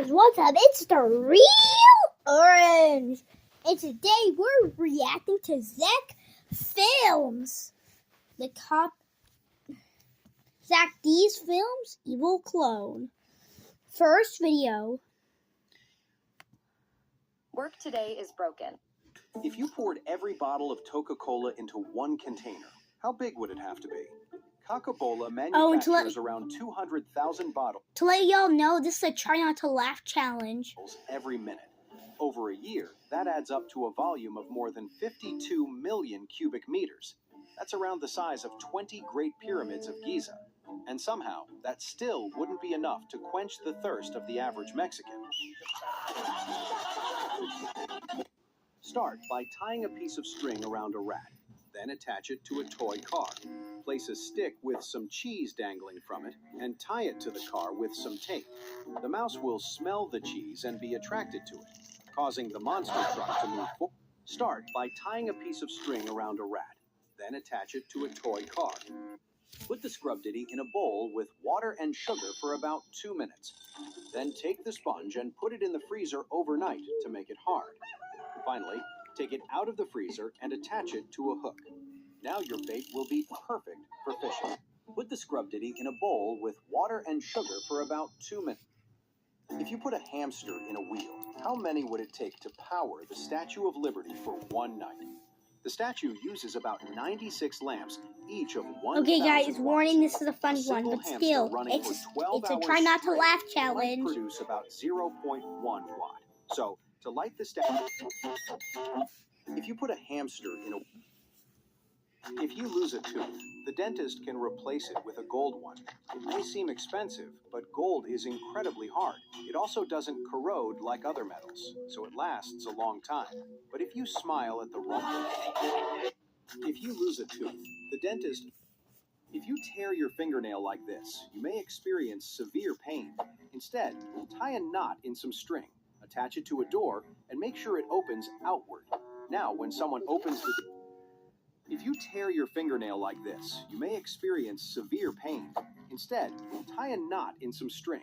guys, what's up? It's the real Orange, and today we're reacting to Zeck Felms, the cop. Zack Felms' evil clone. First video. Work today is broken. If you poured every bottle of Coca-Cola into one container, how big would it have to be? Coca-Cola manufactures around 200,000 bottles. To let y'all know, this is a try not to laugh challenge. Every minute. Over a year, that adds up to a volume of more than 52 million cubic meters. That's around the size of 20 Great Pyramids of Giza. And somehow, that still wouldn't be enough to quench the thirst of the average Mexican. Start by tying a piece of string around a rat. Then attach it to a toy car. Place a stick with some cheese dangling from it and tie it to the car with some tape. The mouse will smell the cheese and be attracted to it, causing the monster truck to move forward. Start by tying a piece of string around a rat. Then attach it to a toy car. Put the scrub ditty in a bowl with water and sugar for about 2 minutes. Then take the sponge and put it in the freezer overnight to make it hard. Finally, take it out of the freezer and attach it to a hook. Now your bait will be perfect for fishing. Put the scrub ditty in a bowl with water and sugar for about 2 minutes. If you put a hamster in a wheel, how many would it take to power the Statue of Liberty for one night? The statue uses about 96 lamps, each of 1,000 Okay, guys, watts. warning, this is a funny one, but still, it's a try not to laugh challenge. Might produce about 0.1 watt. So, to light the statue, if you put a hamster in a... If you lose a tooth, the dentist can replace it with a gold one. It may seem expensive, but gold is incredibly hard. It also doesn't corrode like other metals, so it lasts a long time. But if you smile at the wrong... If you lose a tooth, the dentist... If you tear your fingernail like this, you may experience severe pain. Instead, tie a knot in some string, attach it to a door, and make sure it opens outward. Now, when someone opens the door... If you tear your fingernail like this, you may experience severe pain. Instead, tie a knot in some string.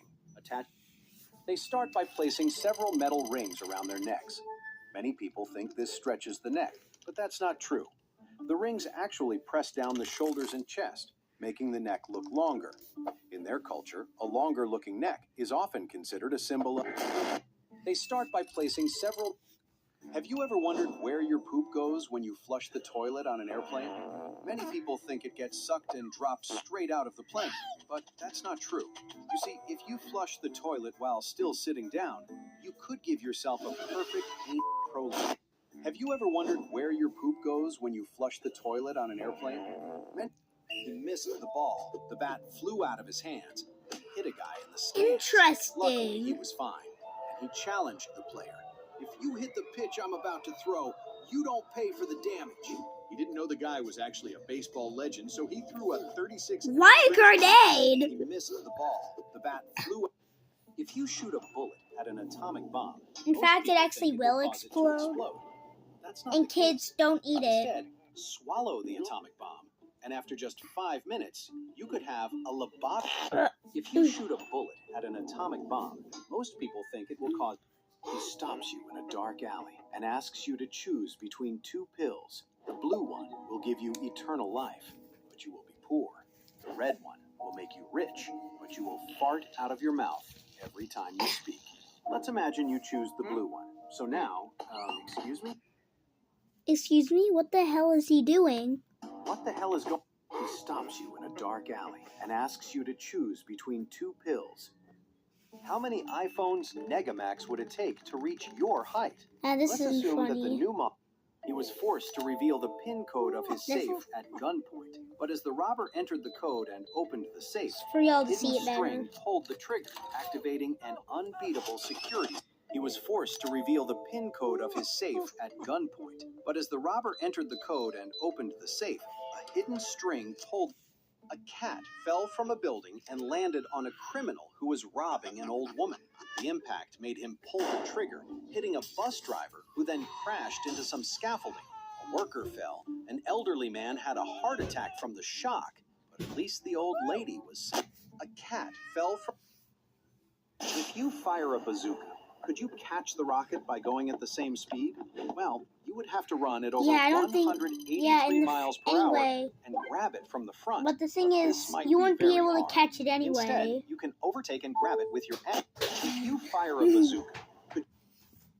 They start by placing several metal rings around their necks. Many people think this stretches the neck, but that's not true. The rings actually press down the shoulders and chest, making the neck look longer. In their culture, a longer-looking neck is often considered a symbol of... They start by placing several... Have you ever wondered where your poop goes when you flush the toilet on an airplane? Many people think it gets sucked and drops straight out of the plane, but that's not true. You see, if you flush the toilet while still sitting down, you could give yourself a perfect prolapse. Have you ever wondered where your poop goes when you flush the toilet on an airplane? He missed the ball. The bat flew out of his hands and hit a guy in the stands. Interesting. Luckily, he was fine, and he challenged the player. If you hit the pitch I'm about to throw, you don't pay for the damage. He didn't know the guy was actually a baseball legend, so he threw a 36... Why a grenade? He missed the ball. The bat flew... If you shoot a bullet at an atomic bomb... In fact, it actually will explode. That's not And kids don't eat it. Instead, swallow the atomic bomb. And after just 5 minutes, you could have a lobotomy. If you shoot a bullet at an atomic bomb, most people think it will cause... He stops you in a dark alley and asks you to choose between 2 pills. The blue one will give you eternal life, but you will be poor. The red one will make you rich, but you will fart out of your mouth every time you speak. Let's imagine you choose the blue one. So now, excuse me? Excuse me? What the hell is he doing? What the hell is going... He stops you in a dark alley and asks you to choose between 2 pills. How many iPhones Negamax would it take to reach your height? This Let's is assume funny. that the new model... He was forced to reveal the PIN code of his safe at gunpoint. But as the robber entered the code and opened the safe, For y'all to see hidden it better. string pulled the trigger, activating an unbeatable security. He was forced to reveal the PIN code of his safe at gunpoint. But as the robber entered the code and opened the safe, a hidden string pulled... A cat fell from a building and landed on a criminal who was robbing an old woman. The impact made him pull the trigger, hitting a bus driver who then crashed into some scaffolding. A worker fell. An elderly man had a heart attack from the shock, but at least the old lady was safe. A cat fell from... If you fire a bazooka, could you catch the rocket by going at the same speed? Well, you would have to run at over 183 miles per hour and grab it from the front. But the thing is, you wouldn't be able to catch it anyway. Instead, you can overtake and grab it with your hand. If you fire a bazooka,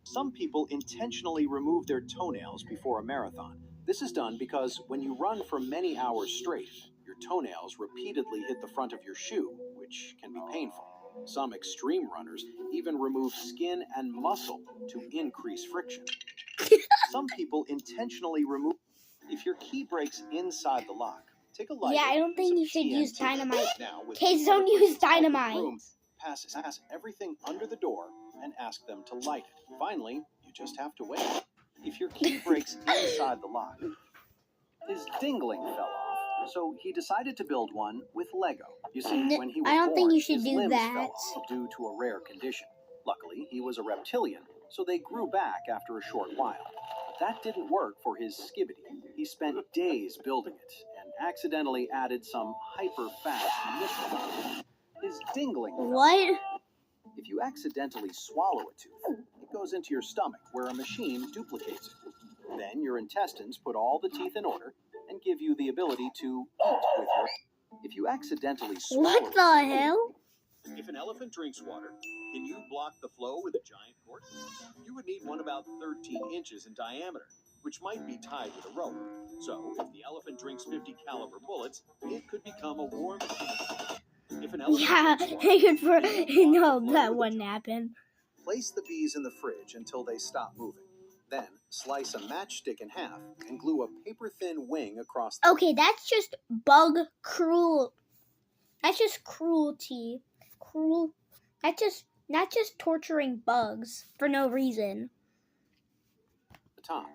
some people intentionally remove their toenails before a marathon. This is done because when you run for many hours straight, your toenails repeatedly hit the front of your shoe, which can be painful. Some extreme runners even remove skin and muscle to increase friction. Some people intentionally remove... If your key breaks inside the lock, take a lighter. Yeah, I don't think and you some should use TNT. dynamite. Now, with Kids the don't use dynamite. Pass everything under the door and ask them to light it. Finally, you just have to wait. If your key breaks inside the lock, his dingling fell off, so he decided to build one with Lego. You see, when he was I don't think born, you should his do limbs that. fell off due to a rare condition. Luckily, he was a reptilian, so they grew back after a short while. But that didn't work for his skibbity. He spent days building it and accidentally added some hyper-fast missile. His dingling fell off. What? If you accidentally swallow a tooth, it goes into your stomach where a machine duplicates it. Then your intestines put all the teeth in order and give you the ability to eat with your... If you accidentally swallow... What the hell? If an elephant drinks water, can you block the flow with a giant cord? You would need one about 13 inches in diameter, which might be tied with a rope. So, if the elephant drinks 50 caliber bullets, it could become a war machine. If an elephant drinks water, No, that wouldn't happen. Place the bees in the fridge until they stop moving. Then, slice a matchstick in half and glue a paper-thin wing across the... Okay, that's just bug cruel. That's just cruelty. Cruel. That's just torturing bugs for no reason. the top.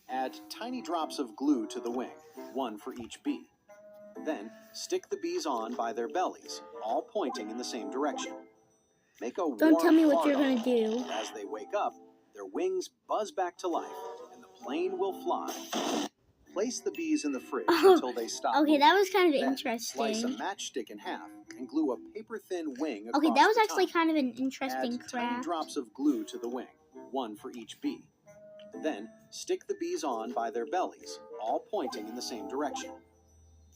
Add tiny drops of glue to the wing, one for each bee. Then, stick the bees on by their bellies, all pointing in the same direction. Make a Don't tell me what warm you're fart gonna do. As they wake up, their wings buzz back to life, and the plane will fly. Place the bees in the fridge until they stop. Okay, that was kind of Then interesting. Slice a matchstick in half and glue a paper-thin wing across Okay, that was the actually top. kind of an interesting Add tiny craft. drops of glue to the wing, one for each bee. Then, stick the bees on by their bellies, all pointing in the same direction.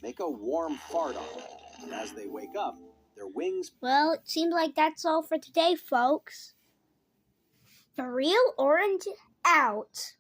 Make a warm fart on them, and as they wake up, their wings... Well, it seems like that's all for today, folks. The Real Orange out.